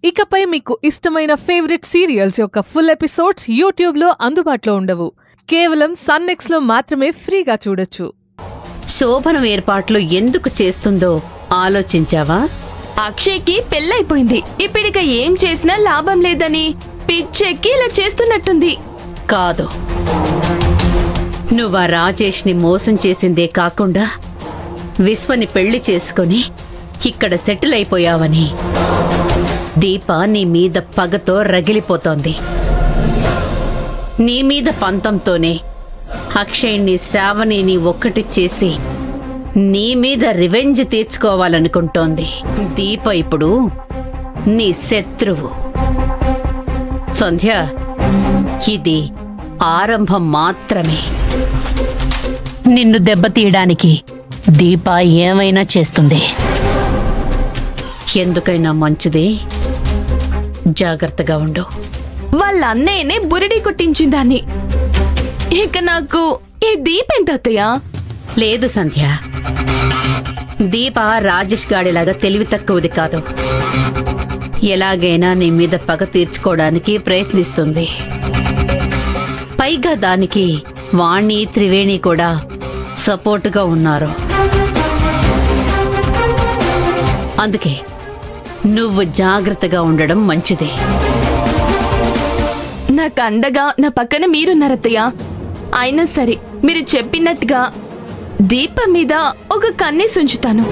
ఇకపై మీకు ఇష్టమైన ఫేవరెట్ సీరియల్స్ యొక్క ఫుల్ ఎపిసోడ్స్ యూట్యూబ్లో అందుబాటులో ఉండవు. కేవలం సన్నెక్స్లో మాత్రమే ఫ్రీగా చూడొచ్చు. శోభనం ఏర్పాట్లు ఎందుకు చేస్తుందో ఆలోచించావా? అక్షయ్కి పెళ్ళైపోయింది. ఇప్పటిక ఏం చేసినా లాభం లేదని పిచ్చెక్కి ఇలా చేస్తున్నట్టుంది. కాదు, నువ్వా రాజేష్ని మోసం చేసిందే కాకుండా విశ్వని పెళ్లి చేసుకుని ఇక్కడ సెటిల్ అయిపోయావని దీప నీ మీద పగతో రగిలిపోతోంది. నీ మీద పంతంతోనే అక్షయ్ని శ్రావణిని ఒక్కటి చేసి నీ మీద రివెంజ్ తీర్చుకోవాలనుకుంటోంది. దీప ఇప్పుడు నీ శత్రువు. సంధ్య, ఇది ఆరంభం మాత్రమే. నిన్ను దెబ్బతీయడానికి దీప ఏమైనా చేస్తుంది. ఎందుకైనా మంచిది, జాగ్రత్తగా ఉండు. వాళ్ళ అన్నయ్యనే బురిడి కొట్టించిందాన్ని. ఇక నాకు ఈ దీపెంత అత్తయ్యా? లేదు సంధ్య, దీప రాజేష్ గాడిలాగా తెలివి తక్కువది కాదు. ఎలాగైనా నీ మీద పగ తీర్చుకోవడానికి ప్రయత్నిస్తుంది. పైగా దానికి వాణి, త్రివేణి కూడా సపోర్టుగా ఉన్నారు. అందుకే నువ్వు జాగ్రత్తగా ఉండడం మంచిది. నాకు అండగా నా పక్కన మీరున్నారత్తయ్యా. అయినా సరే మీరు చెప్పినట్టుగా దీప మీద ఒక కన్నేసి ఉంచుతాను.